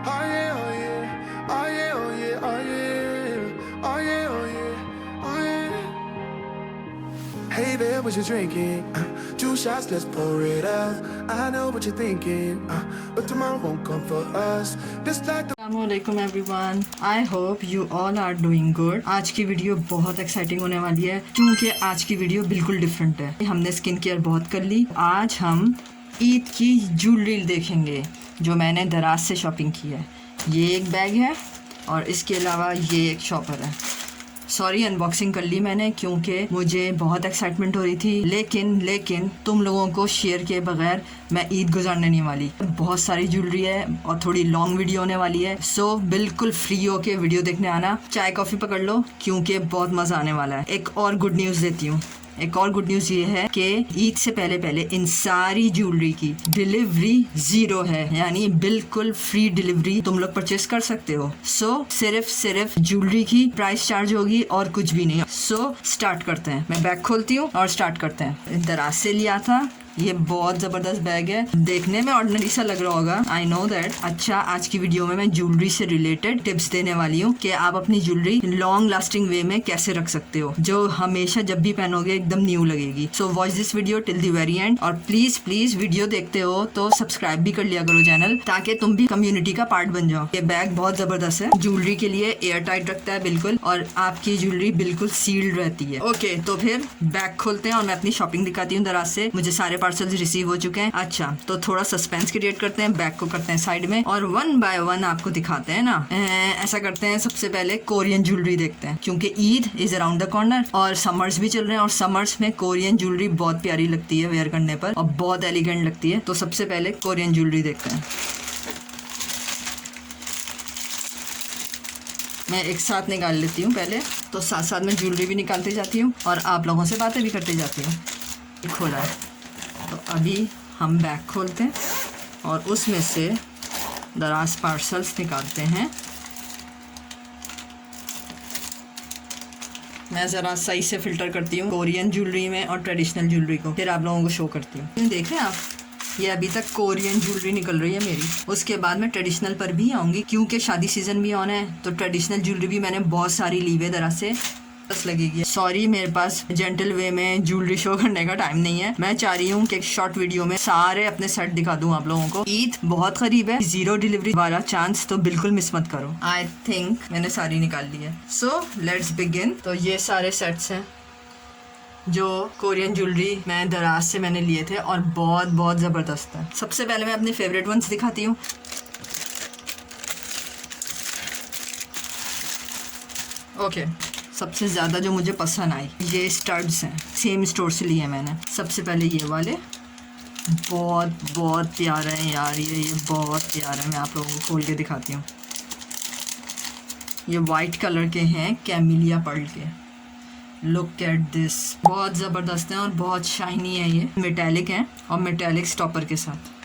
Oh yeah, oh yeah, oh yeah, oh yeah, oh yeah, oh yeah, oh yeah, oh yeah. Hey there, what you drinking? 2 shots, let's pour it out. I know what you're thinking, but tomorrow won't come for us. Just like the अस्सलामुअलैकुम everyone, I hope you all are doing good. आज की video बहुत exciting होने वाली है क्योंकि आज की वीडियो बिल्कुल डिफरेंट है। हमने स्किन केयर बहुत कर ली, आज हम ईद की ज्वेलरी देखेंगे जो मैंने दराज से शॉपिंग की है। ये एक बैग है और इसके अलावा ये एक शॉपर है। सॉरी अनबॉक्सिंग कर ली मैंने क्योंकि मुझे बहुत एक्साइटमेंट हो रही थी, लेकिन तुम लोगों को शेयर किए बगैर मैं ईद गुजारने नहीं वाली। बहुत सारी ज्वेलरी है और थोड़ी लॉन्ग वीडियो होने वाली है, सो बिल्कुल फ्री होके वीडियो देखने आना। चाय कॉफ़ी पकड़ लो क्योंकि बहुत मज़ा आने वाला है। एक और गुड न्यूज़ देती हूँ। एक और गुड न्यूज़ ये है कि ईद से पहले इन सारी ज्वेलरी की डिलीवरी 0 है, यानी बिल्कुल फ्री डिलीवरी तुम लोग परचेस कर सकते हो। सो सिर्फ ज्वेलरी की प्राइस चार्ज होगी और कुछ भी नहीं। सो स्टार्ट करते हैं। मैं बैग खोलती हूँ और स्टार्ट करते हैं। दराज से लिया था, ये बहुत ज़बरदस्त बैग है। देखने में ऑर्डिनरी सा लग रहा होगा, आई नो दैट। अच्छा, आज की वीडियो में मैं ज्वेलरी से रिलेटेड टिप्स देने वाली हूँ कि आप अपनी ज्वेलरी लॉन्ग लास्टिंग वे में कैसे रख सकते हो, जो हमेशा जब भी पहनोगे एकदम न्यू लगेगी। So watch this video till the very and. और प्लीज वीडियो देखते हो तो सब्सक्राइब भी कर लिया करो चैनल, ताकि तुम भी कम्युनिटी का पार्ट बन जाओ। ये बैग बहुत ज़बरदस्त है, ज्वेलरी के लिए एयर टाइट रखता है बिल्कुल, और आपकी ज्वेलरी बिल्कुल सील्ड रहती है। ओके, तो फिर बैग खोलते हैं और मैं अपनी शॉपिंग दिखाती हूँ। दराज से मुझे सारे पार्सल्स रिसीव हो चुके हैं। अच्छा, तो थोड़ा सस्पेंस क्रिएट करते हैं, बैग को करते हैं साइड में और 1 बाय 1 आपको दिखाते हैं ना। ऐसा करते हैं, सबसे पहले कोरियन ज्वेलरी देखते हैं क्योंकि Eid is around the corner और समर्स भी चल रहे हैं, और समर्स में कोरियन ज्वेलरी बहुत प्यारी लगती है वेयर करने पर और बहुत एलिगेंट लगती है। तो सबसे पहले कोरियन ज्वेलरी देखते हैं। मैं एक साथ निकाल लेती हूँ पहले, तो साथ साथ में ज्वेलरी भी निकालती जाती हूँ और आप लोगों से बातें भी करती जाती हूँ। खोला है, तो अभी हम बैग खोलते हैं और उसमें से दराज पार्सल्स निकालते हैं। मैं ज़रा सही से फ़िल्टर करती हूँ कोरियन ज्वेलरी में और ट्रेडिशनल ज्वेलरी को, फिर आप लोगों को शो करती हूँ। देखें आप, ये अभी तक कोरियन ज्वेलरी निकल रही है मेरी। उसके बाद मैं ट्रेडिशनल पर भी आऊँगी क्योंकि शादी सीज़न भी आना है, तो ट्रेडिशनल ज्वेलरी भी मैंने बहुत सारी ली है दराज से। बस लगेगी। सॉरी, मेरे पास जेंटल वे में ज्वेलरी शो करने का टाइम नहीं है। मैं चाह रही हूँ कि एक शॉर्ट वीडियो में सारे अपने सेट दिखा दूँ आप लोगों को। ईद बहुत करीब है, 0 डिलीवरी वाला चांस तो बिल्कुल मिस मत करो। आई थिंक मैंने सारी निकाल ली है। So let's begin. तो ये सारे सेट्स हैं जो कोरियन ज्वेलरी मैं दराज से मैंने लिए थे और बहुत ज़बरदस्त है। सबसे पहले मैं अपने फेवरेट वंस दिखाती हूँ। ओके, सबसे ज़्यादा जो मुझे पसंद आई ये स्टड्स हैं, सेम स्टोर से लिए मैंने। सबसे पहले ये वाले बहुत प्यारे हैं यार, ये बहुत प्यारे हैं। मैं आप लोगों को खोल के दिखाती हूँ। ये वाइट कलर के हैं, कैमिलिया पर्ल के। लुक एट दिस, बहुत ज़बरदस्त हैं और बहुत शाइनी है। ये मेटेलिक हैं और मेटेलिक स्टॉपर के साथ।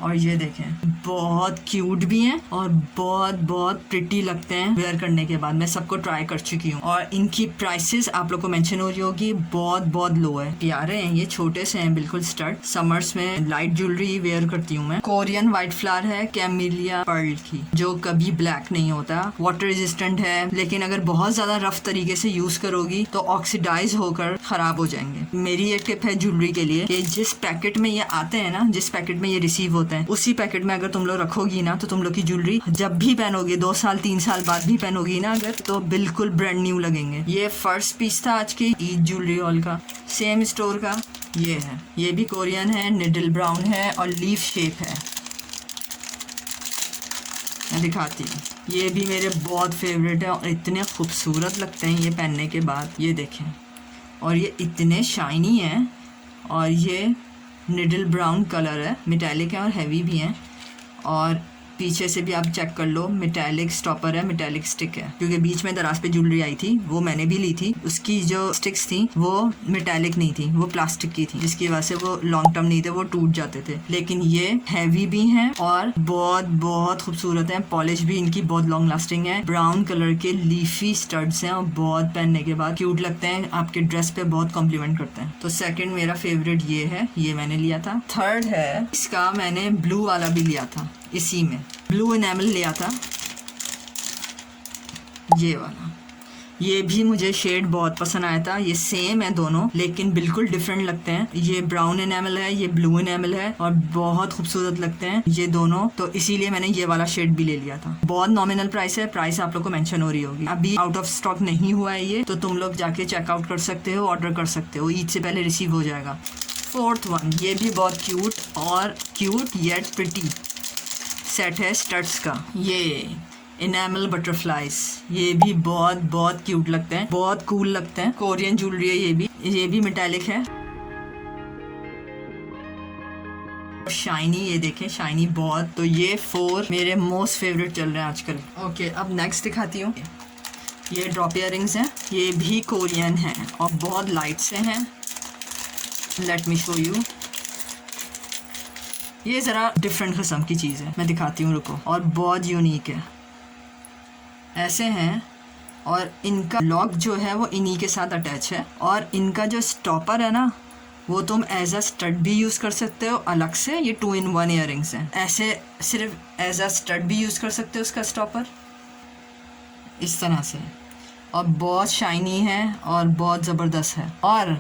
और ये देखें, बहुत क्यूट भी हैं और बहुत प्रिटी लगते हैं वेयर करने के बाद। मैं सबको ट्राई कर चुकी हूँ और इनकी प्राइसेस आप लोग को मेंशन हो रही होगी, बहुत लो है। प्यारे हैं, ये छोटे से हैं बिल्कुल स्टड। समर्स में लाइट ज्वेलरी वेयर करती हूँ मैं। कोरियन वाइट फ्लावर है, कैमिलिया पर्ल की, जो कभी ब्लैक नहीं होता, वाटर रेजिस्टेंट है, लेकिन अगर बहुत ज्यादा रफ तरीके से यूज करोगी तो ऑक्सीडाइज होकर खराब हो जाएंगे। मेरी एक टिप है ज्वेलरी के लिए कि जिस पैकेट में ये आते हैं ना, जिस पैकेट में ये रिसीव होते हैं, उसी पैकेट में अगर तुम लोग रखोगी ना, तो तुम लोग की ज्वेलरी जब भी पहनोगी, 2 साल 3 साल बाद भी पहनोगी ना अगर, तो बिल्कुल ब्रांड न्यू लगेंगे। ये फर्स्ट पीस था आज की ईद ज्वेलरी हॉल का, सेम स्टोर का। ये है, ये भी कोरियन है, निडल ब्राउन है और लीफ शेप है। मैं दिखाती हूँ, ये भी मेरे बहुत फेवरेट है और इतने खूबसूरत लगते हैं ये पहनने के बाद। ये देखें, और ये इतने शाइनी हैं और ये निडल ब्राउन कलर है, मेटालिक है और हैवी भी हैं। और पीछे से भी आप चेक कर लो, मेटालिक स्टॉपर है, मेटालिक स्टिक है, क्योंकि बीच में दराज पे ज्वेलरी आई थी, वो मैंने भी ली थी। उसकी जो स्टिक्स थी वो मेटालिक नहीं थी, वो प्लास्टिक की थी, जिसकी वजह से वो लॉन्ग टर्म नहीं थे, वो टूट जाते थे। लेकिन ये हैवी भी हैं और बहुत खूबसूरत हैं। पॉलिश भी इनकी बहुत लॉन्ग लास्टिंग है। ब्राउन कलर के लीफी स्टड्स हैं और बहुत पहनने के बाद क्यूट लगते हैं, आपके ड्रेस पे बहुत कॉम्प्लीमेंट करते हैं। तो सेकंड मेरा फेवरेट ये है, ये मैंने लिया था। थर्ड है, इसका मैंने ब्लू वाला भी लिया था, इसी में ब्लू एनेमल लिया था, ये वाला। ये भी मुझे शेड बहुत पसंद आया था। ये सेम है दोनों, लेकिन बिल्कुल डिफरेंट लगते हैं। ये ब्राउन एनेमल है, ये ब्लू एनेमल है, और बहुत खूबसूरत लगते हैं ये दोनों, तो इसीलिए मैंने ये वाला शेड भी ले लिया था। बहुत नॉमिनल प्राइस है, प्राइस आप लोग को मेंशन हो रही होगी। अभी आउट ऑफ स्टॉक नहीं हुआ है ये, तो तुम लोग जाके चेकआउट कर सकते हो, ऑर्डर कर सकते हो, ईद से पहले रिसीव हो जाएगा। फोर्थ वन, ये भी बहुत क्यूट येट प्रिटी सेट है स्टड्स का। ये इनेमल बटरफ्लाइज, ये भी बहुत क्यूट लगते हैं, बहुत कूल लगते हैं। कोरियन ज्वेलरी है ये भी मेटालिक है, शाइनी। ये देखें शाइनी बहुत। तो ये 4 मेरे मोस्ट फेवरेट चल रहे हैं आजकल। ओके, अब नेक्स्ट दिखाती हूँ। ये ड्रॉप इयररिंग्स हैं, ये भी कोरियन हैं और बहुत लाइट से हैं। Let me show you. ये ज़रा डिफरेंट किस्म की चीज़ है, मैं दिखाती हूँ, रुको। और बहुत यूनिक है, ऐसे हैं, और इनका लॉक जो है वो इन्हीं के साथ अटैच है। और इनका जो स्टॉपर है ना, वो तुम एज अ स्टड भी यूज़ कर सकते हो अलग से। ये 2-in-1 इयररिंग्स हैं, ऐसे सिर्फ एज अ स्टड भी यूज़ कर सकते हो उसका स्टॉपर, इस तरह से। और बहुत शाइनी है और बहुत ज़बरदस्त है। और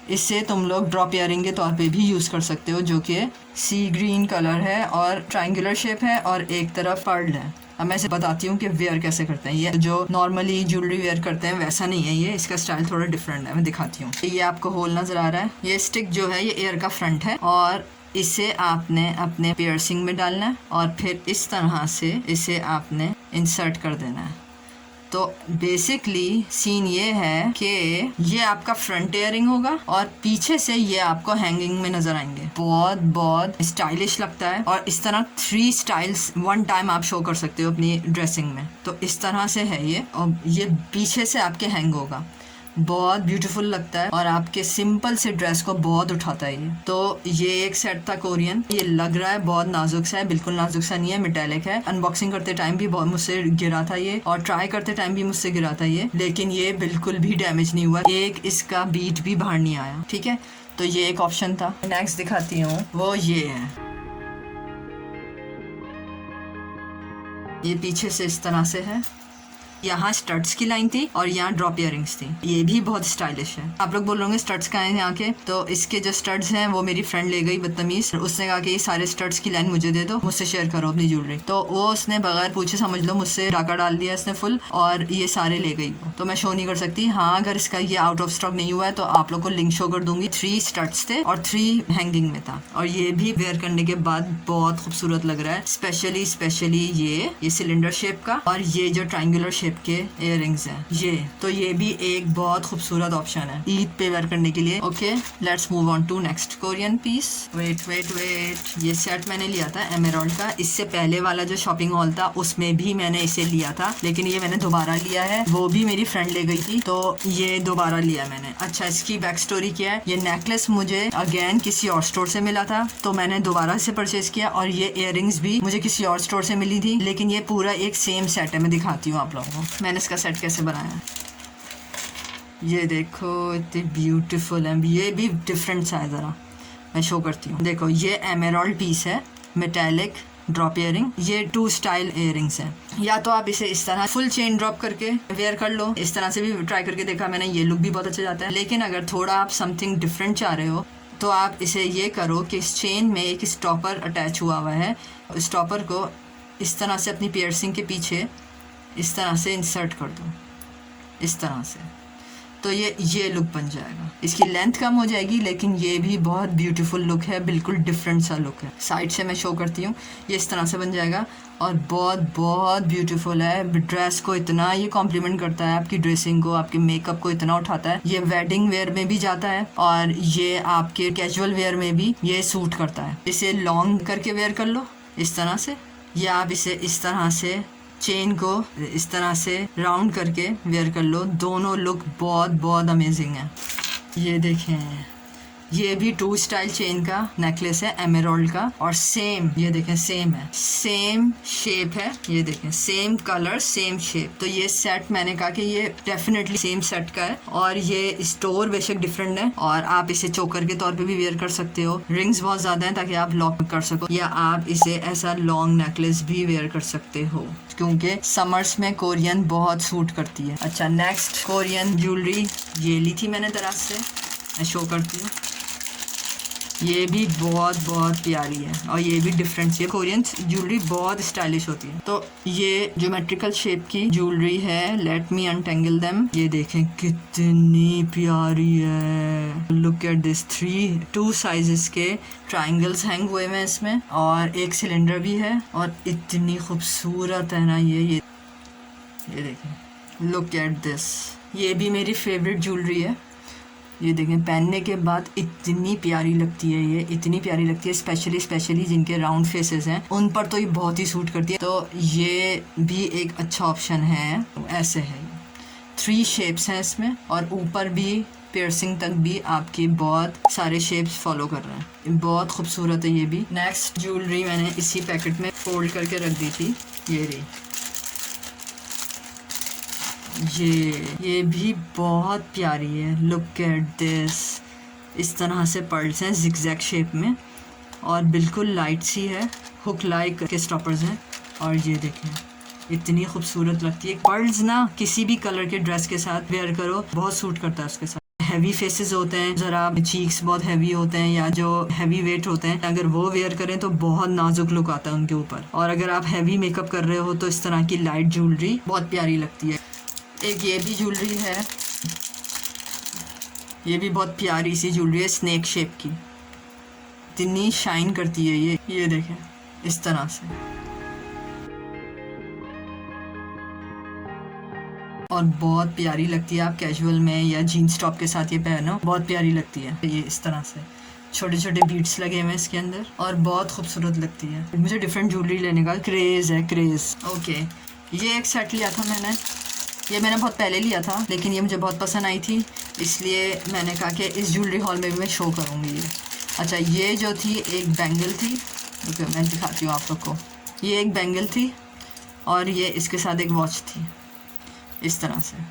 इससे तुम लोग ड्रॉप इयररिंग के तौर पे भी यूज़ कर सकते हो, जो कि सी ग्रीन कलर है और ट्रायंगुलर शेप है और एक तरफ पर्ल है। अब मैं इसे बताती हूँ कि वेयर कैसे करते हैं। ये जो नॉर्मली ज्वेलरी वेयर करते हैं वैसा नहीं है, ये इसका स्टाइल थोड़ा डिफरेंट है, मैं दिखाती हूँ। ये आपको होल नज़र आ रहा है, ये स्टिक जो है ये एयर का फ्रंट है, और इसे आपने अपने पियर्सिंग में डालना है और फिर इस तरह से इसे आपने इंसर्ट कर देना है। तो बेसिकली सीन ये है कि ये आपका फ्रंट इयरिंग होगा और पीछे से ये आपको हैंगिंग में नजर आएंगे। बहुत स्टाइलिश लगता है, और इस तरह 3 स्टाइल्स 1 टाइम आप शो कर सकते हो अपनी ड्रेसिंग में। तो इस तरह से है ये, और ये पीछे से आपके हैंग होगा। बहुत ब्यूटीफुल लगता है और आपके सिंपल से ड्रेस को बहुत उठाता है ये। तो ये एक सेट था कोरियन। ये लग रहा है बहुत नाजुक सा है, बिल्कुल नाजुक सा नहीं है, मेटालिक है। अनबॉक्सिंग करते टाइम भी बहुत मुझसे गिरा था ये, और ट्राई करते टाइम भी मुझसे गिरा था ये, लेकिन ये बिल्कुल भी डैमेज नहीं हुआ, एक इसका बीट भी बाहर नहीं आया। ठीक है, तो ये एक ऑप्शन था। नेक्स्ट दिखाती हूँ, वो ये है। ये पीछे से इस तरह से है, यहाँ स्टड्स की लाइन थी और यहाँ ड्रॉप इयररिंग्स थी। ये भी बहुत स्टाइलिश है। आप लोग बोलोगे स्टड्स कहाँ हैं यहाँ के, तो इसके जो स्टड्स हैं वो मेरी फ्रेंड ले गई बदतमीज। उसने कहा कि ये सारे स्टड्स की लाइन मुझे दे दो, मुझसे शेयर करो अपनी ज्वेलरी। तो वो उसने बगैर पूछे समझ लो मुझसे डाका डाल दिया इसने फुल, और ये सारे ले गई। तो मैं शो नहीं कर सकती। हाँ, अगर इसका ये आउट ऑफ स्टॉक नहीं हुआ है तो आप लोग को लिंक शो कर दूंगी। 3 स्टड्स थे और 3 हैंगिंग में था, और ये भी वेयर करने के बाद बहुत खूबसूरत लग रहा है। स्पेशली ये सिलेंडर शेप का और ये जो ट्रायंगुलर शेप के इयररिंग्स हैं ये। तो ये भी एक बहुत खूबसूरत ऑप्शन है ईद पे वेयर करने के लिए। Okay, let's move on to next Korean piece. Wait, ये सेट मैंने लिया था एमेरल्ड का। इससे पहले वाला जो शॉपिंग हॉल था उसमें भी मैंने इसे लिया था, लेकिन ये मैंने दोबारा लिया है। वो भी मेरी फ्रेंड ले गई थी, तो ये दोबारा लिया मैंने। अच्छा, इसकी बैक स्टोरी क्या है। ये नेकलेस मुझे अगेन किसी और स्टोर से मिला था, तो मैंने दोबारा से परचेज किया, और ये इयररिंग्स भी मुझे किसी और स्टोर से मिली थी, लेकिन ये पूरा एक सेम सेट है। मैं दिखाती हूँ आप लोगों को मैंने इसका सेट कैसे बनाया। ये देखो इतनी ब्यूटीफुल है, ये भी डिफरेंट सा है, ज़रा मैं शो करती हूँ। देखो ये एमेरल्ड पीस है, मेटालिक ड्रॉप इयरिंग। ये 2 स्टाइल इयरिंग्स हैं। या तो आप इसे इस तरह फुल चेन ड्रॉप करके वेयर कर लो, इस तरह से भी ट्राई करके देखा मैंने, ये लुक भी बहुत अच्छा जाता है। लेकिन अगर थोड़ा आप समथिंग डिफरेंट चाह रहे हो तो आप इसे ये करो कि इस चेन में एक स्टॉपर अटैच हुआ हुआ है, स्टॉपर को इस तरह से अपनी पियर्सिंग के पीछे इस तरह से इंसर्ट कर दो, इस तरह से, तो ये लुक बन जाएगा। इसकी लेंथ कम हो जाएगी, लेकिन ये भी बहुत ब्यूटीफुल लुक है, बिल्कुल डिफरेंट सा लुक है। साइड से मैं शो करती हूँ, ये इस तरह से बन जाएगा और बहुत ब्यूटीफुल है। ड्रेस को इतना ये कॉम्प्लीमेंट करता है, आपकी ड्रेसिंग को, आपके मेकअप को इतना उठाता है। ये वेडिंग वेयर में भी जाता है और ये आपके कैजुअल वेयर में भी ये सूट करता है। इसे लॉन्ग करके वेयर कर लो इस तरह से, या आप इसे इस तरह से चेन को इस तरह से राउंड करके वेयर कर लो। दोनों लुक बहुत अमेजिंग है। ये देखें, ये भी 2 स्टाइल चेन का नेकलेस है एमेरल्ड का, और सेम ये देखें सेम है, सेम शेप है, ये देखें सेम कलर सेम शेप। तो ये सेट मैंने कहा कि ये डेफिनेटली सेम सेट का है, और ये स्टोर बेशक डिफरेंट है, और आप इसे चोकर के तौर पे भी वेयर कर सकते हो। रिंग्स बहुत ज्यादा हैं ताकि आप लॉक कर सको, या आप इसे ऐसा लॉन्ग नेकलेस भी वेयर कर सकते हो, क्योंकि समर्स में कोरियन बहुत सूट करती है। अच्छा, नेक्स्ट कोरियन ज्वेलरी ये ली थी मैंने दराज से, मैं शो करती हूँ। ये भी बहुत प्यारी है, और ये भी डिफरेंट है। कोरियन ज्वेलरी बहुत स्टाइलिश होती है। तो ये ज्योमेट्रिकल शेप की ज्वेलरी है, लेट मी अनटेंगल देम। ये देखें कितनी प्यारी है, लुक एट दिस। 2 साइजेस के ट्रायंगल्स हैंग हुए हैं इसमें, और एक सिलेंडर भी है, और इतनी खूबसूरत है ना ये देखें, लुक एट दिस। ये भी मेरी फेवरेट ज्वेलरी है। ये देखें, पहनने के बाद इतनी प्यारी लगती है, ये इतनी प्यारी लगती है, स्पेशली जिनके राउंड फेसेस हैं उन पर तो ये बहुत ही सूट करती है। तो ये भी एक अच्छा ऑप्शन है। ऐसे है, 3 शेप्स हैं इसमें, और ऊपर भी पियर्सिंग तक भी आपकी बहुत सारे शेप्स फॉलो कर रहे हैं। बहुत खूबसूरत है ये भी। नेक्स्ट ज्वेलरी मैंने इसी पैकेट में फोल्ड करके रख दी थी, ये रही। ये भी बहुत प्यारी है, लुक एट दिस। इस तरह से पर्ल्स हैं जिगजैग शेप में, और बिल्कुल लाइट सी है, हुक लाइक के स्टॉपर्स हैं, और ये देखें इतनी खूबसूरत लगती है। पर्ल्स ना किसी भी कलर के ड्रेस के साथ वेयर करो, बहुत सूट करता है उसके साथ। हैवी फेसेस होते हैं, ज़रा चीक्स बहुत हैवी होते हैं, या जो हैवी वेट होते हैं, अगर वो वेयर करें तो बहुत नाजुक लुक आता है उनके ऊपर। और अगर आप हैवी मेकअप कर रहे हो तो इस तरह की लाइट ज्वेलरी बहुत प्यारी लगती है। एक ये भी ज्वेलरी है, ये भी बहुत प्यारी सी ज्वेलरी है, स्नेक शेप की, इतनी शाइन करती है ये देखें इस तरह से, और बहुत प्यारी लगती है। आप कैजुअल में या जीन्स टॉप के साथ ये पहनो, बहुत प्यारी लगती है। ये इस तरह से छोटे छोटे बीड्स लगे हुए हैं इसके अंदर, और बहुत खूबसूरत लगती है। मुझे डिफरेंट ज्वेलरी लेने का क्रेज़ है, क्रेज़। ओके, ये एक सेट लिया था मैंने, ये मैंने बहुत पहले लिया था, लेकिन ये मुझे बहुत पसंद आई थी, इसलिए मैंने कहा कि इस ज्वेलरी हॉल में भी मैं शो करूँगी ये। अच्छा, ये जो थी एक बैंगल थी, ओके मैं दिखाती हूँ आप लोग को। ये एक बैंगल थी, और ये इसके साथ एक वॉच थी, इस तरह से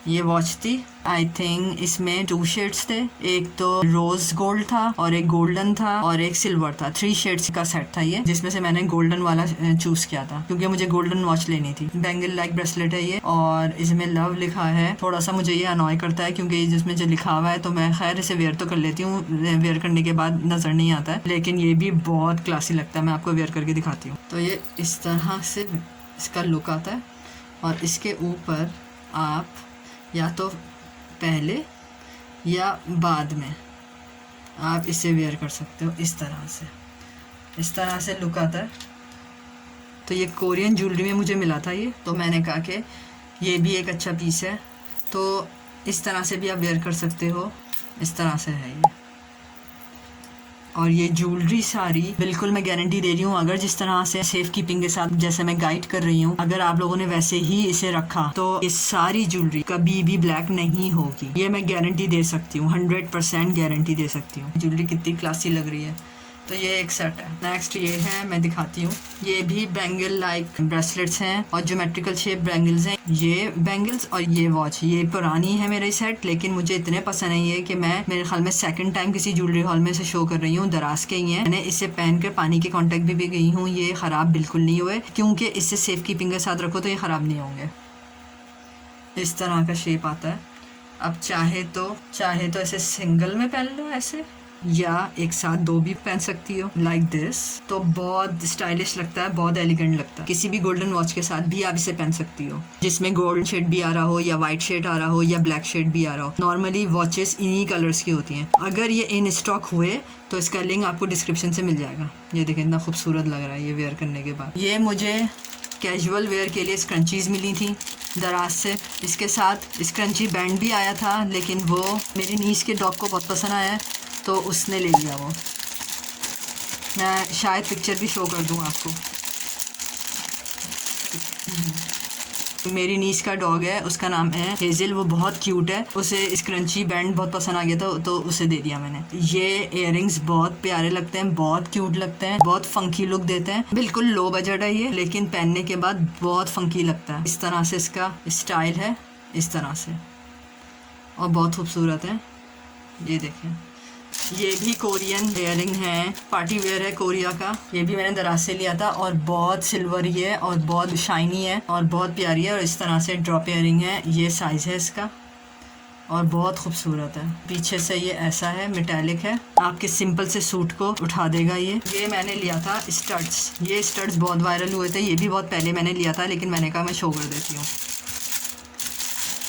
ये वॉच थी। आई थिंक इसमें 2 शेड्स थे, एक तो रोज गोल्ड था, और एक गोल्डन था, और एक सिल्वर था। 3 शेड्स का सेट था ये, जिसमें से मैंने गोल्डन वाला चूज किया था, क्योंकि मुझे गोल्डन वॉच लेनी थी। बैंगल लाइक ब्रेसलेट है ये, और इसमें लव लिखा है। थोड़ा सा मुझे ये अनॉय करता है, क्योंकि जिसमें जो लिखा हुआ है, तो मैं खैर इसे वेयर तो कर लेती हूँ, वेयर करने के बाद नज़र नहीं आता है, लेकिन ये भी बहुत क्लासी लगता है। मैं आपको वेयर करके दिखाती हूँ। तो ये इस तरह से इसका लुक आता है, और इसके ऊपर आप या तो पहले या बाद में आप इसे वेयर कर सकते हो, इस तरह से लुक आता है। तो ये कोरियन ज्वेलरी में मुझे मिला था ये, तो मैंने कहा कि ये भी एक अच्छा पीस है, तो इस तरह से भी आप वेयर कर सकते हो। इस तरह से है ये, और ये ज्वेलरी सारी बिल्कुल मैं गारंटी दे रही हूँ, अगर जिस तरह से सेफ कीपिंग के साथ जैसे मैं गाइड कर रही हूँ, अगर आप लोगों ने वैसे ही इसे रखा तो ये सारी ज्वेलरी कभी भी ब्लैक नहीं होगी। ये मैं गारंटी दे सकती हूँ, 100% गारंटी दे सकती हूँ। ज्वेलरी कितनी क्लासी लग रही है। तो ये एक सेट है। नेक्स्ट ये है, मैं दिखाती हूँ। ये भी बैंगल लाइक ब्रेसलेट्स हैं और ज्योमेट्रिकल शेप बैंगल्स हैं। ये बैंगल्स और ये वॉच, ये पुरानी है मेरी सेट, लेकिन मुझे इतने पसंद है ये कि मैं मेरे ख्याल में सेकंड टाइम किसी ज्वेलरी हॉल में से शो कर रही हूँ। दराज के ही है, मैंने इसे पहन कर पानी के कॉन्टेक्ट भी गई हूँ। ये ख़राब बिल्कुल नहीं हुए, क्योंकि इससे सेफ कीपिंग के साथ रखो तो ये ख़राब नहीं होंगे। इस तरह का शेप आता है। अब चाहे तो इसे सिंगल में पहन लो ऐसे, या एक साथ 2 भी पहन सकती हो लाइक दिस। तो बहुत स्टाइलिश लगता है, बहुत एलिगेंट लगता है। किसी भी गोल्डन वॉच के साथ भी आप इसे पहन सकती हो, जिसमें गोल्ड शेड भी आ रहा हो या वाइट शेड आ रहा हो या ब्लैक शेड भी आ रहा हो। नॉर्मली वॉचेस इन्हीं कलर्स की होती हैं। अगर ये इन स्टॉक हुए तो इसका लिंक आपको डिस्क्रिप्शन से मिल जाएगा। ये देखें इतना खूबसूरत लग रहा है ये वेयर करने के बाद। ये मुझे कैजुअल वेयर के लिए स्क्रंचीज मिली थी दराज से। इसके साथ स्क्रंची बैंड भी आया था, लेकिन वो मेरी नीस के डॉग को बहुत पसंद आया तो उसने ले लिया वो। मैं शायद पिक्चर भी शो कर दूँ आपको। मेरी नीस का डॉग है, उसका नाम है हेजल, वो बहुत क्यूट है, उसे स्क्रंची बैंड बहुत पसंद आ गया था तो उसे दे दिया मैंने। ये इयररिंग्स बहुत प्यारे लगते हैं, बहुत क्यूट लगते हैं, बहुत फंकी लुक देते हैं। बिल्कुल लो बजट है ये, लेकिन पहनने के बाद बहुत फंकी लगता है। इस तरह से इसका स्टाइल है, इस तरह से, और बहुत खूबसूरत है। ये देखें, ये भी कोरियन इयररिंग है, पार्टी वेयर है कोरिया का। ये भी मैंने दराज से लिया था और बहुत सिल्वरी है और बहुत शाइनी है और बहुत प्यारी है। और इस तरह से ड्रॉप इयररिंग है, ये साइज़ है इसका और बहुत खूबसूरत है। पीछे से ये ऐसा है, मेटालिक है, आपके सिंपल से सूट को उठा देगा। ये मैंने लिया था स्टड्स, ये स्टड्स बहुत वायरल हुए थे, ये भी बहुत पहले मैंने लिया था, लेकिन मैंने कहा मैं शो कर देती हूँ।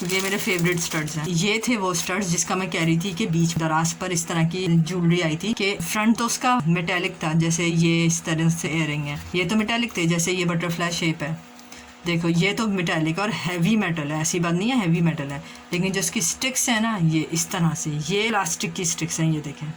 ये मेरे फेवरेट स्टड्स हैं। ये थे वो स्टड्स जिसका मैं कह रही थी कि बीच दराज पर इस तरह की ज्वेलरी आई थी कि फ्रंट तो उसका मेटालिक था, जैसे ये इस तरह से इयररिंग है, ये तो मेटालिक थे, जैसे ये बटरफ्लाई शेप है, देखो ये तो मेटालिक और हैवी मेटल है, ऐसी बात नहीं है, हैवी मेटल है, लेकिन जो इसकी स्टिक्स है ना, ये इस तरह से, ये प्लास्टिक की स्टिक्स हैं, ये देखें,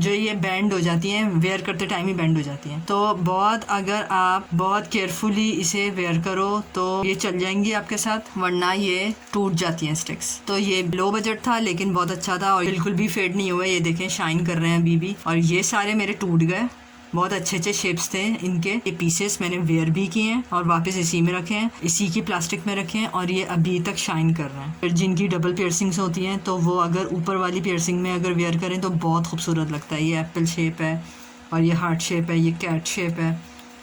जो ये बैंड हो जाती हैं, वेयर करते टाइम ही बैंड हो जाती हैं। तो बहुत, अगर आप बहुत केयरफुली इसे वेयर करो तो ये चल जाएंगी आपके साथ, वरना ये टूट जाती हैं स्टिक्स। तो ये लो बजट था लेकिन बहुत अच्छा था और बिल्कुल भी फेड नहीं हुआ। ये देखें, शाइन कर रहे हैं अभी भी। और ये सारे मेरे टूट गए, बहुत अच्छे अच्छे शेप्स थे इनके। ये पीसेस मैंने वेयर भी किए हैं और वापस इसी में रखे हैं, इसी की प्लास्टिक में रखे हैं और ये अभी तक शाइन कर रहे हैं। फिर जिनकी डबल पियर्सिंग्स होती हैं तो वो अगर ऊपर वाली पियर्सिंग में अगर वेयर करें तो बहुत खूबसूरत लगता है। ये एप्पल शेप है और ये हार्ट शेप है, ये कैट शेप है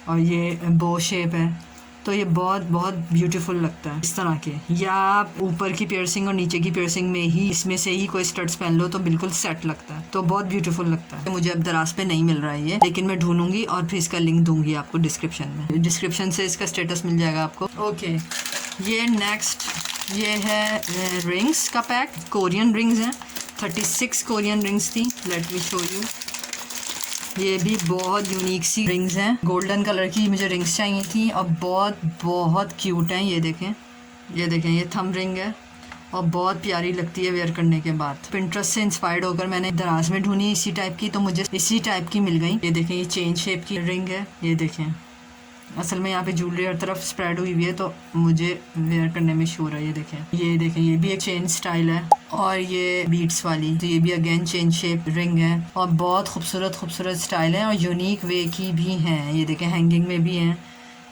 और ये बो शेप है, तो ये बहुत बहुत ब्यूटीफुल लगता है इस तरह के। या आप ऊपर की पियर्सिंग और नीचे की पियर्सिंग में ही, इसमें से ही कोई स्टड्स पहन लो तो बिल्कुल सेट लगता है, तो बहुत ब्यूटीफुल लगता है। मुझे अब दराज पे नहीं मिल रहा है ये, लेकिन मैं ढूंढूंगी और फिर इसका लिंक दूंगी आपको डिस्क्रिप्शन में। डिस्क्रिप्शन से इसका स्टेटस मिल जाएगा आपको। ओके, ये नेक्स्ट ये है रिंग्स का पैक। कोरियन रिंग्स हैं, 36 कोरियन रिंग्स थी। Let me show you. ये भी बहुत यूनिक सी रिंग्स हैं, गोल्डन कलर की मुझे रिंग्स चाहिए थी और बहुत बहुत क्यूट हैं। ये देखें, ये थंब रिंग है और बहुत प्यारी लगती है वेयर करने के बाद। पिंटरेस्ट से इंस्पायर्ड होकर मैंने दराज में ढूंढी इसी टाइप की, तो मुझे इसी टाइप की मिल गई। ये देखें, ये चेन शेप की रिंग है। ये देखें, असल में यहाँ पे ज्वेलरी हर तरफ स्प्रेड हुई हुई है तो मुझे वेयर करने में श्योर है। ये देखें, ये भी एक चेन स्टाइल है और ये बीट्स वाली, तो ये भी अगेन चेन शेप रिंग है और बहुत खूबसूरत स्टाइल है और यूनिक वे की भी हैं। ये देखें, हैंगिंग में भी हैं,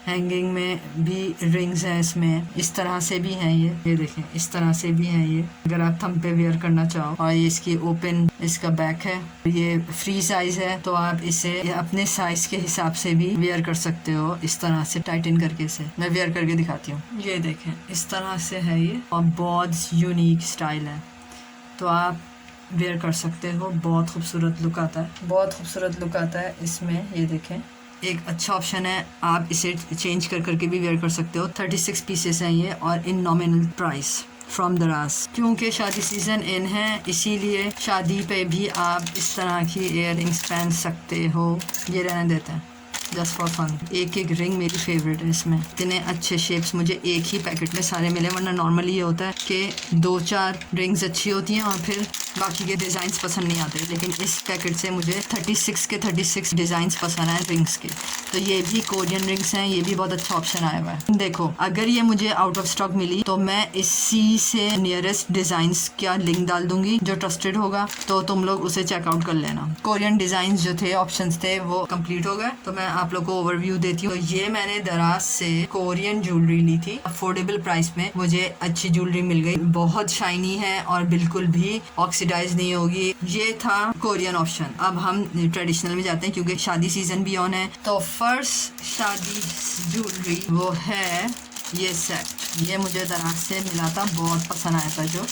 हैंगिंग में भी रिंग्स हैं इसमें, इस तरह से भी हैं। ये देखें, इस तरह से भी हैं ये, अगर आप थंब पे वेयर करना चाहो। और ये इसकी ओपन, इसका बैक है। ये फ्री साइज है तो आप इसे अपने साइज के हिसाब से भी वेयर कर सकते हो, इस तरह से टाइटन करके। इसे मैं वेयर करके दिखाती हूँ। ये देखें, इस तरह से है ये और बहुत यूनिक स्टाइल है, तो आप वेयर कर सकते हो। बहुत खूबसूरत लुक आता है इसमें। ये देखें, एक अच्छा ऑप्शन है, आप इसे चेंज करके भी वेयर कर सकते हो। 36 पीसेस हैं ये और इन नॉमिनल प्राइस फ्रॉम दराज। क्योंकि शादी सीज़न इन है, इसीलिए शादी पे भी आप इस तरह की इयररिंग्स पहन सकते हो। ये रहने देते हैं जस्ट फॉर फन। एक रिंग मेरी फेवरेट है इसमें, इतने अच्छे शेप्स मुझे एक ही पैकेट में सारे मिले, वरना नॉर्मली ये होता है कि 2-4 रिंग्स अच्छी होती हैं और फिर बाकी के डिज़ाइंस पसंद नहीं आते, लेकिन इस पैकेट से मुझे 36 के 36 डिज़ाइंस पसंद आए रिंग्स के। तो ये भी कोरियन रिंग्स हैं, ये भी बहुत अच्छा ऑप्शन आया हुआ है। देखो, अगर ये मुझे आउट ऑफ स्टॉक मिली तो मैं इसी से नियरेस्ट डिज़ाइंस का लिंक डाल दूंगी जो ट्रस्टेड होगा, तो तुम लोग उसे चेकआउट कर लेना। कोरियन डिज़ाइंस जो थे, ऑप्शंस थे, वो कंप्लीट हो गए, तो मैं आप लोग को ओवरव्यू देती हूँ। ये मैंने दराज से कोरियन ज्वेलरी ली थी, अफोर्डेबल प्राइस में मुझे अच्छी ज्वेलरी मिल गई, बहुत शाइनी है और बिल्कुल भी ऑक्सीडाइज नहीं होगी। ये था कोरियन ऑप्शन। अब हम ट्रेडिशनल में जाते हैं क्योंकि शादी सीजन भी ऑन है। तो फर्स्ट शादी ज्वेलरी वो है ये सेट। ये मुझे दराज से मिला था, बहुत पसंद आया था। जो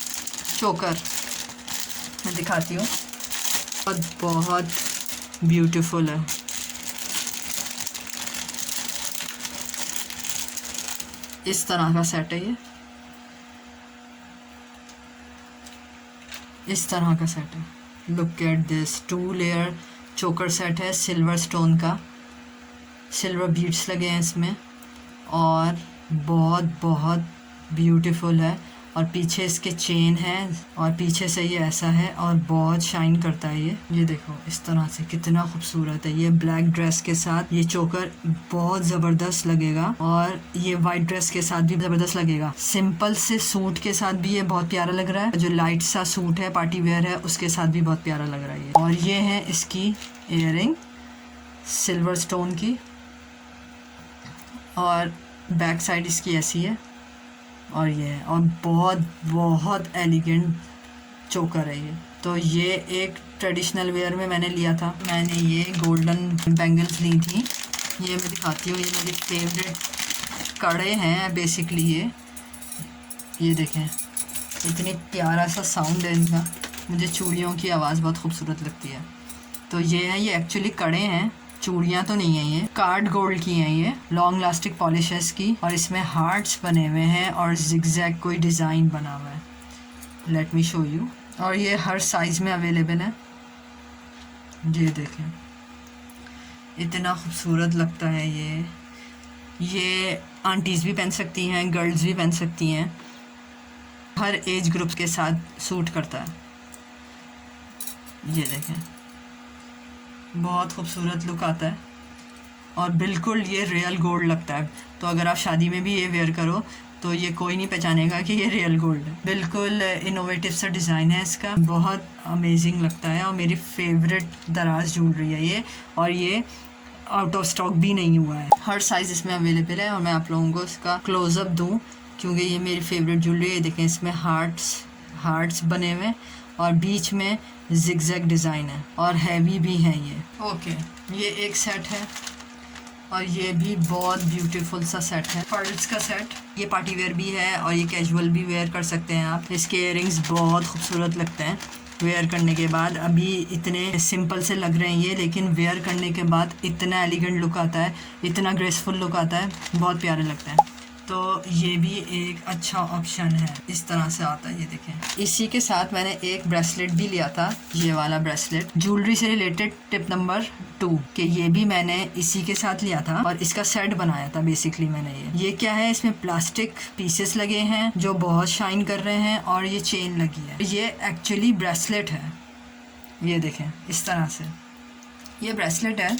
चोकर मैं दिखाती हूँ, बहुत ब्यूटीफुल है। इस तरह का सेट है ये, इस तरह का सेट है। लुक एट दिस, 2 लेयर चोकर सेट है, सिल्वर स्टोन का, सिल्वर बीड्स लगे हैं इसमें और बहुत बहुत ब्यूटीफुल है और पीछे इसके चेन है और पीछे से ये ऐसा है और बहुत शाइन करता है ये देखो इस तरह से कितना खूबसूरत है। ये ब्लैक ड्रेस के साथ ये चोकर बहुत ज़बरदस्त लगेगा और ये वाइट ड्रेस के साथ भी ज़बरदस्त लगेगा। सिंपल से सूट के साथ भी ये बहुत प्यारा लग रहा है, जो लाइट सा सूट है पार्टी वेयर है उसके साथ भी बहुत प्यारा लग रहा है ये। और ये है इसकी इयररिंग सिल्वर स्टोन की और बैक साइड इसकी ऐसी है और ये है और बहुत बहुत एलिगेंट चोकर है ये। तो ये एक ट्रेडिशनल वेयर में मैंने लिया था। मैंने ये गोल्डन बैंगल्स ली थी, ये मैं दिखाती हूँ। ये मेरी फेवरेट कड़े हैं बेसिकली ये देखें इतनी प्यारा सा साउंड है इनका। मुझे चूड़ियों की आवाज़ बहुत खूबसूरत लगती है। तो ये है, ये एक्चुअली कड़े हैं, चूड़ियाँ तो नहीं है। ये कार्ड गोल्ड की हैं, ये लॉन्ग लास्टिक पॉलिश है इसकी और इसमें हार्ट्स बने हुए हैं और जिगजैग कोई डिज़ाइन बना हुआ है। Let me show you. और ये हर साइज़ में अवेलेबल है। ये देखें इतना खूबसूरत लगता है ये आंटीज़ भी पहन सकती हैं, गर्ल्स भी पहन सकती हैं, हर एज ग्रुप के साथ सूट करता है। ये देखें बहुत खूबसूरत लुक आता है और बिल्कुल ये रियल गोल्ड लगता है। तो अगर आप शादी में भी ये वेयर करो तो ये कोई नहीं पहचानेगा कि ये रियल गोल्ड है। बिल्कुल इनोवेटिव सा डिज़ाइन है इसका, बहुत अमेजिंग लगता है और मेरी फेवरेट दराज ज्वेलरी है ये। और ये आउट ऑफ स्टॉक भी नहीं हुआ है, हर साइज़ इसमें अवेलेबल है। और मैं आप लोगों को इसका क्लोज़अप दूँ क्योंकि ये मेरी फेवरेट ज्वेलरी है। देखें इसमें हार्ट्स बने हुए और बीच में जिगजैग डिज़ाइन है और हैवी भी है ये। ओके ये एक सेट है और ये भी बहुत ब्यूटीफुल सा सेट है, पर्ल्स का सेट। ये पार्टी वेयर भी है और ये कैजुअल भी वेयर कर सकते हैं आप। इसके इयररिंग्स बहुत खूबसूरत लगते हैं वेयर करने के बाद। अभी इतने सिंपल से लग रहे हैं ये, लेकिन वेयर करने के बाद इतना एलिगेंट लुक आता है, इतना ग्रेसफुल लुक आता है, बहुत प्यारे लगते हैं। तो ये भी एक अच्छा ऑप्शन है, इस तरह से आता है ये देखें। इसी के साथ मैंने एक ब्रेसलेट भी लिया था, ये वाला ब्रेसलेट ज्वेलरी से रिलेटेड टिप नंबर 2 कि ये भी मैंने इसी के साथ लिया था और इसका सेट बनाया था बेसिकली मैंने। ये क्या है, इसमें प्लास्टिक पीसेस लगे हैं जो बहुत शाइन कर रहे हैं और ये चेन लगी है। ये एक्चुअली ब्रेसलेट है, ये देखें इस तरह से ये ब्रेसलेट है,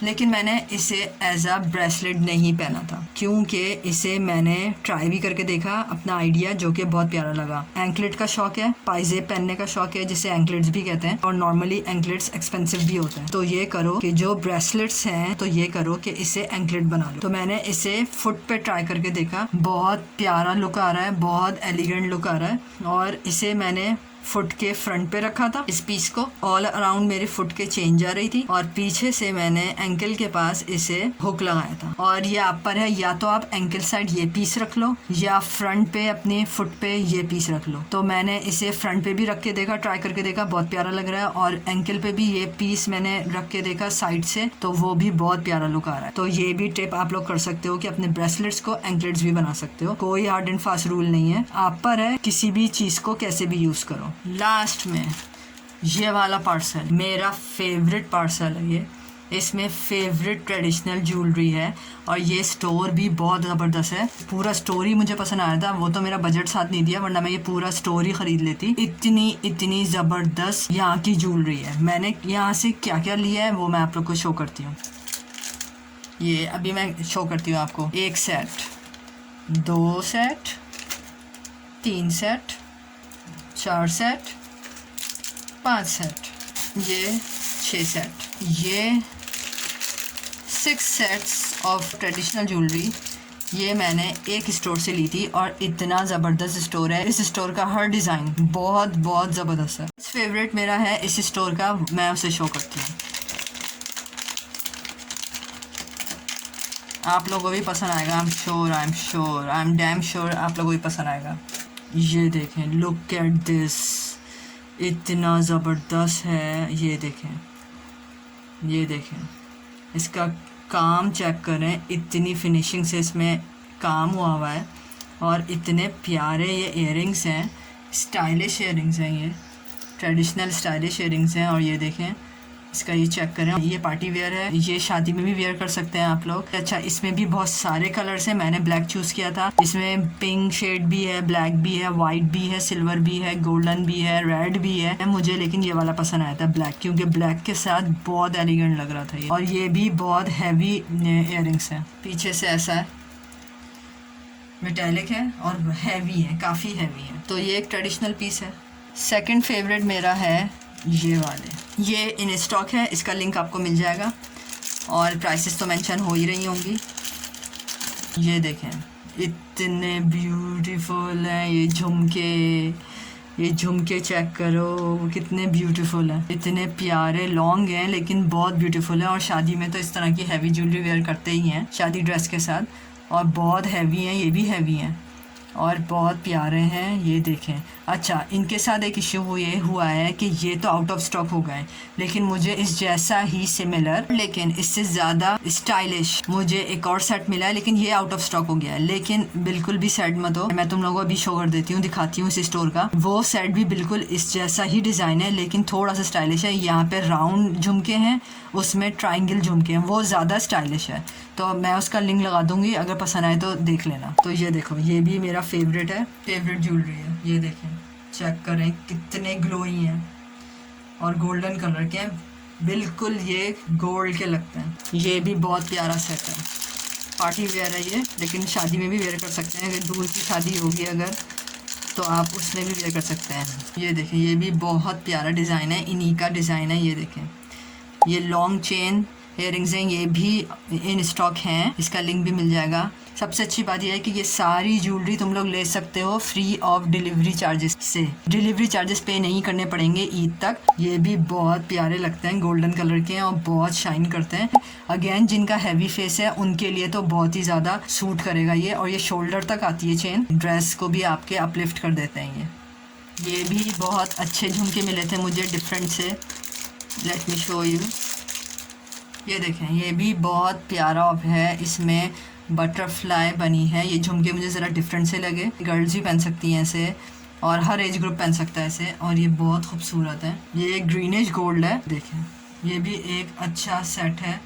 लेकिन मैंने इसे एज अ ब्रेसलेट नहीं पहना था क्योंकि इसे मैंने ट्राई भी करके देखा अपना आइडिया, जो कि बहुत प्यारा लगा। एंकलेट का शौक है, पाइजेब पहनने का शौक है जिसे एंकलेट्स भी कहते हैं और नॉर्मली एंकलेट्स एक्सपेंसिव भी होते हैं। तो ये करो कि जो ब्रेसलेट्स हैं तो ये करो कि इसे एंकलेट बना लो। तो मैंने इसे फुट पे ट्राई करके देखा, बहुत प्यारा लुक आ रहा है, बहुत एलिगेंट लुक आ रहा है। और इसे मैंने फुट के फ्रंट पे रखा था, इस पीस को ऑल अराउंड मेरे फुट के चेन जा रही थी और पीछे से मैंने एंकल के पास इसे हुक लगाया था। और ये आप पर है, या तो आप एंकल साइड ये पीस रख लो या फ्रंट पे अपने फुट पे ये पीस रख लो। तो मैंने इसे फ्रंट पे भी रख के देखा, ट्राई करके देखा, बहुत प्यारा लग रहा है। और एंकल पे भी ये पीस मैंने रख के देखा साइड से, तो वो भी बहुत प्यारा लुक आ रहा है। तो ये भी टिप आप लोग कर सकते हो कि अपने ब्रेसलेट्स को एंकलेट्स भी बना सकते हो। कोई हार्ड एंड फास्ट रूल नहीं है, आप पर है किसी भी चीज को कैसे भी यूज करो। लास्ट में ये वाला पार्सल मेरा फेवरेट पार्सल है ये। इसमें फेवरेट ट्रेडिशनल ज्वेलरी है और ये स्टोर भी बहुत ज़बरदस्त है। पूरा स्टोर ही मुझे पसंद आया था, वो तो मेरा बजट साथ नहीं दिया, वरना मैं ये पूरा स्टोर ही ख़रीद लेती। इतनी ज़बरदस्त यहाँ की ज्वेलरी है। मैंने यहाँ से क्या क्या लिया है वो मैं आप लोग को शो करती हूँ। ये अभी मैं शो करती हूँ आपको। 1 set, 2 set, 3 set, 4 set, 5 set, ये 6 सेट, ये 6 सेट्स ऑफ ट्रेडिशनल ज्वेलरी। ये मैंने एक स्टोर से ली थी और इतना ज़बरदस्त स्टोर है। इस स्टोर का हर डिज़ाइन बहुत ज़बरदस्त है। फेवरेट मेरा है इस स्टोर का, मैं उसे शो करती हूँ। आप लोगों को भी पसंद आएगा, आई एम डैम श्योर आप लोगों को भी पसंद आएगा। ये देखें, लुक एट दिस, इतना ज़बरदस्त है। ये देखें इसका काम चेक करें, इतनी फिनिशिंग से इसमें काम हुआ है और इतने प्यारे ये इयररिंग्स हैं, स्टाइलिश इयररिंग्स हैं, ये ट्रेडिशनल स्टाइलिश इयररिंग्स हैं। और ये देखें इसका ये चेक करें, ये पार्टी वेयर है, ये शादी में भी वेयर कर सकते हैं आप लोग। अच्छा, इसमें भी बहुत सारे कलर्स हैं, मैंने ब्लैक चूज किया था। इसमें पिंक शेड भी है, ब्लैक भी है, वाइट भी है, सिल्वर भी है, गोल्डन भी है, रेड भी है। मुझे लेकिन ये वाला पसंद आया था ब्लैक, क्योंकि ब्लैक के साथ बहुत एलिगेंट लग रहा था ये। और ये भी बहुत हैवी इयररिंग्स है। पीछे से ऐसा है, मेटेलिक है और हैवी है, काफ़ी हैवी है। तो ये एक ट्रेडिशनल पीस है। सेकंड फेवरेट मेरा है ये वाले, ये इन स्टॉक है, इसका लिंक आपको मिल जाएगा और प्राइसेस तो मेंशन हो ही रही होंगी। ये देखें, इतने ब्यूटीफुल हैं ये झुमके, ये झुमके चेक करो कितने ब्यूटीफुल हैं, इतने प्यारे लॉन्ग हैं लेकिन बहुत ब्यूटीफुल है। और शादी में तो इस तरह की हैवी ज्वेलरी वेयर करते ही हैं शादी ड्रेस के साथ, और बहुत हैवी हैं, ये भी हैवी हैं और बहुत प्यारे हैं। ये देखें। अच्छा, इनके साथ एक इशू ये हुआ है कि ये तो आउट ऑफ स्टॉक हो गए, लेकिन मुझे इस जैसा ही सिमिलर लेकिन इससे ज़्यादा स्टाइलिश मुझे एक और सेट मिला है, लेकिन ये आउट ऑफ स्टॉक हो गया है। लेकिन बिल्कुल भी सेट मत हो, मैं तुम लोगों को अभी शो कर देती हूँ, दिखाती हूँ इस स्टोर का। वो सेट भी बिल्कुल इस जैसा ही डिज़ाइन है, लेकिन थोड़ा सा स्टाइलिश है। यहाँ पे राउंड झुमके हैं, उसमें ट्राइंगल झुमके हैं, वो ज़्यादा स्टाइलिश है। तो मैं उसका लिंक लगा दूँगी, अगर पसंद आए तो देख लेना। तो ये देखो, ये भी मेरा फेवरेट है, फेवरेट ज्वेलरी है। ये देखें, चेक करें कितने ग्लोई हैं और गोल्डन कलर के हैं, बिल्कुल ये गोल्ड के लगते हैं। ये भी बहुत प्यारा सेट है, पार्टी वेयर है ये, लेकिन शादी में भी वेयर कर सकते हैं। अगर दूर की शादी होगी अगर, तो आप उसमें भी वेयर कर सकते हैं। ये देखें, ये भी बहुत प्यारा डिज़ाइन है, इन्हीं का डिज़ाइन है। ये देखें, ये लॉन्ग चेन इयररिंग्स हैं, ये भी इन स्टॉक हैं, इसका लिंक भी मिल जाएगा। सबसे अच्छी बात यह है कि ये सारी ज्वेलरी तुम लोग ले सकते हो फ्री ऑफ डिलीवरी चार्जेस से, डिलीवरी चार्जेस पे नहीं करने पड़ेंगे ईद तक। ये भी बहुत प्यारे लगते हैं, गोल्डन कलर के हैं और बहुत शाइन करते हैं। अगेन, जिनका हैवी फेस है उनके लिए तो बहुत ही ज़्यादा सूट करेगा ये। और ये शोल्डर तक आती है चेन, ड्रेस को भी आपके अपलिफ्ट कर देते हैं ये भी बहुत अच्छे झुमके मिले थे मुझे डिफरेंट से। Let me show you. ये देखें, ये भी बहुत प्यारा है, इसमें बटरफ्लाई बनी है। ये झुमके मुझे ज़रा डिफरेंट से लगे, गर्ल्स भी पहन सकती हैं ऐसे और हर एज ग्रुप पहन सकता है ऐसे, और ये बहुत खूबसूरत है। ये ग्रीनिश गोल्ड है, देखें, ये भी एक अच्छा सेट है।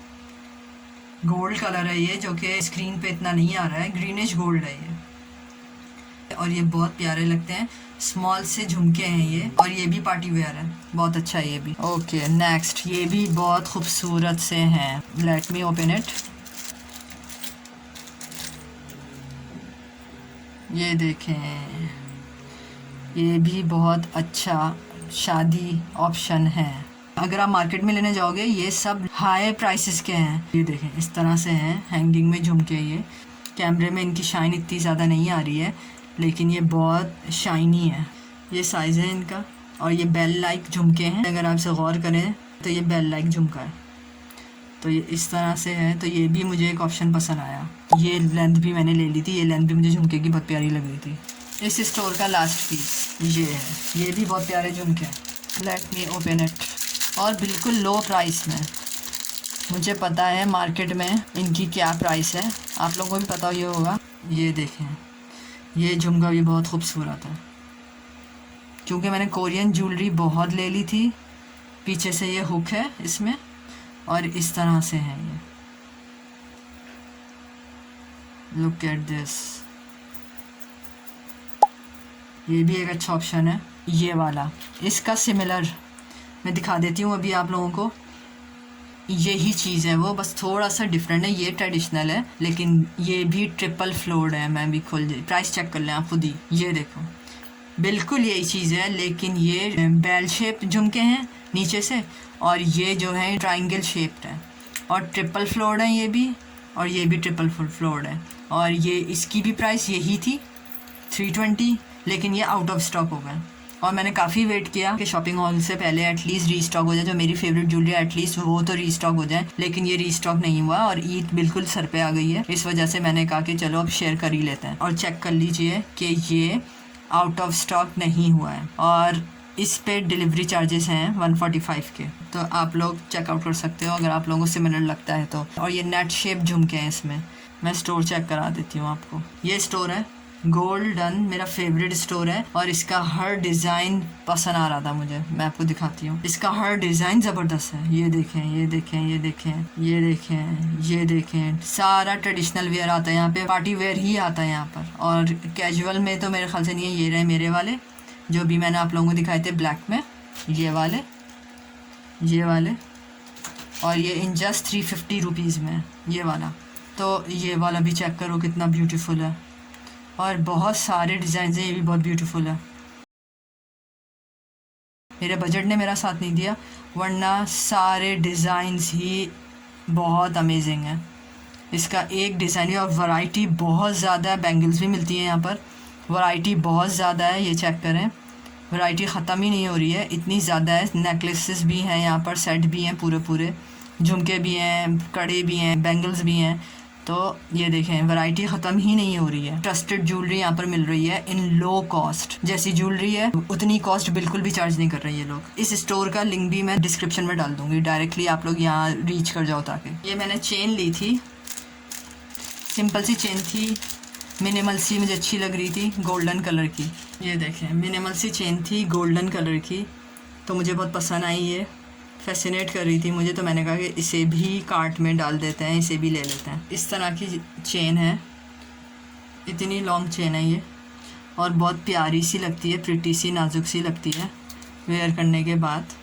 गोल्ड कलर है ये, जो कि स्क्रीन पे इतना नहीं आ रहा है, ग्रीनिश गोल्ड है ये, और ये बहुत प्यारे लगते हैं। स्मॉल से झुमके हैं ये, और ये भी पार्टी वेयर है, बहुत अच्छा है ये भी। ओके, नेक्स्ट, ये भी बहुत खूबसूरत से हैं। Let me open it. ये देखें, ये भी बहुत अच्छा शादी ऑप्शन है। अगर आप मार्केट में लेने जाओगे ये सब हाई प्राइसेस के हैं। ये देखें, इस तरह से हैं, हैंगिंग में झुमके। ये कैमरे में इनकी शाइन इतनी ज़्यादा नहीं आ रही है, लेकिन ये बहुत शाइनी है। ये साइज़ है इनका, और ये बेल लाइक झुमके हैं। अगर आप इसे गौर करें तो ये बेल लाइक झुमका है, तो ये इस तरह से है। तो ये भी मुझे एक ऑप्शन पसंद आया। ये लेंथ भी मैंने ले ली थी, ये लेंथ भी मुझे झुमके की बहुत प्यारी लग रही थी। इस स्टोर का लास्ट पीस ये है, ये भी बहुत प्यारे झुमके हैं। Let me open it. और बिल्कुल लो प्राइस में, मुझे पता है मार्केट में इनकी क्या प्राइस है, आप लोगों को भी पता ही होगा। ये देखें, ये झुमका भी बहुत खूबसूरत है, क्योंकि मैंने कोरियन ज्वेलरी बहुत ले ली थी। पीछे से ये हुक है इसमें, और इस तरह से है ये। लुक एट दिस, ये भी एक अच्छा ऑप्शन है। ये वाला, इसका सिमिलर मैं दिखा देती हूँ अभी आप लोगों को। यही चीज़ है वो, बस थोड़ा सा डिफरेंट है। ये ट्रेडिशनल है, लेकिन ये भी ट्रिपल फ्लोर्ड है। मैं भी खोल दे, प्राइस चेक कर लें आप खुद ही। ये देखो, बिल्कुल यही चीज़ है, लेकिन ये बेल शेप झुमके हैं नीचे से, और ये जो है ट्रायंगल शेप्ड है, और ट्रिपल फ्लोर्ड है ये भी, और ये भी ट्रिपल फ्लोर्ड है। और ये इसकी भी प्राइस यही थी 320, लेकिन ये आउट ऑफ स्टॉक हो गए। और मैंने काफ़ी वेट किया कि शॉपिंग हॉल से पहले एटलीस्ट रीस्टॉक हो जाए, जो मेरी फेवरेट ज्वेलरी एटलीस्ट वो तो रीस्टॉक हो जाए, लेकिन ये रीस्टॉक नहीं हुआ। और ईद बिल्कुल सर पे आ गई है, इस वजह से मैंने कहा कि चलो अब शेयर कर ही लेते हैं। और चेक कर लीजिए कि ये आउट ऑफ स्टॉक नहीं हुआ है, और इस पे डिलीवरी चार्जेस हैं 145 के। तो आप लोग चेकआउट कर सकते हो अगर आप लोगों को सिमिलर लगता है तो। और ये नेट शेप झुमके हैं इसमें, मैं स्टोर चेक करा देती हूँ आपको। ये स्टोर है, गोल्डन मेरा फेवरेट स्टोर है और इसका हर डिज़ाइन पसंद आ रहा था मुझे। मैं आपको दिखाती हूँ, इसका हर डिज़ाइन ज़बरदस्त है। ये देखें, ये देखें, ये देखें, ये देखें, ये देखें, सारा ट्रेडिशनल वेयर आता है यहाँ पे, पार्टी वेयर ही आता है यहाँ पर। और कैजुअल में तो मेरे ख्याल से नहीं है। ये रहे मेरे वाले जो भी मैंने आप लोगों को दिखाए थे ब्लैक में, ये वाले, ये वाले, और ये इन जस्ट 350 रुपीज़ में ये वाला। तो ये वाला भी चेक करो कितना ब्यूटीफुल है, और बहुत सारे डिज़ाइन हैं, ये भी बहुत ब्यूटीफुल है। मेरे बजट ने मेरा साथ नहीं दिया, वरना सारे डिज़ाइंस ही बहुत अमेजिंग है। इसका एक डिज़ाइन और वैरायटी बहुत ज़्यादा है। बैंगल्स भी मिलती हैं यहाँ पर, वैरायटी बहुत ज़्यादा है। ये चेक करें, वैरायटी ख़त्म ही नहीं हो रही है, इतनी ज़्यादा है। नेकलेसेस भी हैं यहाँ पर, सेट भी हैं पूरे पूरे, झुमके भी हैं, कड़े भी हैं, बैंगल्स भी हैं। तो ये देखें, वैरायटी ख़त्म ही नहीं हो रही है। ट्रस्टेड ज्वेलरी यहाँ पर मिल रही है इन लो कॉस्ट। जैसी ज्वेलरी है उतनी कॉस्ट बिल्कुल भी चार्ज नहीं कर रहे ये लोग। इस स्टोर का लिंक भी मैं डिस्क्रिप्शन में डाल दूँगी, डायरेक्टली आप लोग यहाँ रीच कर जाओ ताकि। ये मैंने चेन ली थी, सिंपल सी चेन थी, मिनिमल सी मुझे अच्छी लग रही थी, गोल्डन कलर की। ये देखें, मिनिमल सी चेन थी गोल्डन कलर की, तो मुझे बहुत पसंद आई, ये फैसिनेट कर रही थी मुझे। तो मैंने कहा कि इसे भी कार्ट में डाल देते हैं, इसे भी ले लेते हैं। इस तरह की चेन है, इतनी लॉन्ग चेन है ये, और बहुत प्यारी सी लगती है, प्रिटी सी, नाजुक सी लगती है वेयर करने के बाद।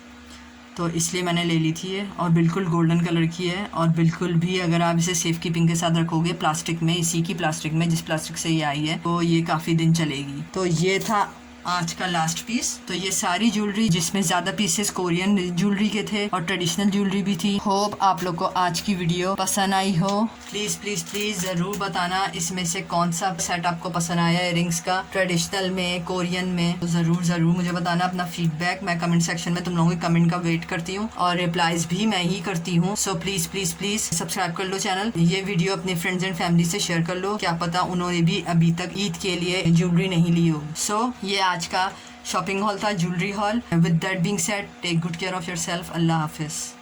तो इसलिए मैंने ले ली थी ये, और बिल्कुल गोल्डन कलर की है। और बिल्कुल भी अगर आप इसे सेफ़ कीपिंग के साथ रखोगे प्लास्टिक में, इसी की प्लास्टिक में जिस प्लास्टिक से ये आई है, तो ये काफ़ी दिन चलेगी। तो ये था आज का लास्ट पीस। तो ये सारी ज्वेलरी, जिसमें ज़्यादा पीसेस कोरियन ज्वेलरी के थे और ट्रेडिशनल ज्वेलरी भी थी। होप आप लोग को आज की वीडियो पसंद आई हो। प्लीज़ प्लीज़ प्लीज़ ज़रूर बताना इसमें से कौन सा सेट आपको पसंद आया इयरिंग्स का, ट्रेडिशनल में, कोरियन में। तो ज़रूर मुझे बताना अपना फीडबैक। मैं कमेंट सेक्शन में तुम लोगों के कमेंट का वेट करती हूँ, और रिप्लाईज भी मैं ही करती हूँ। So please please please subscribe कर लो चैनल। ये वीडियो अपने फ्रेंड्स एंड फैमिली से शेयर कर लो, क्या पता उन्होंने भी अभी तक ईद के लिए ज्वेलरी नहीं ली हो। सो ये आज का शॉपिंग हॉल था, jewellery haul. With that being said, take good care of yourself. अल्लाह हाफिज़।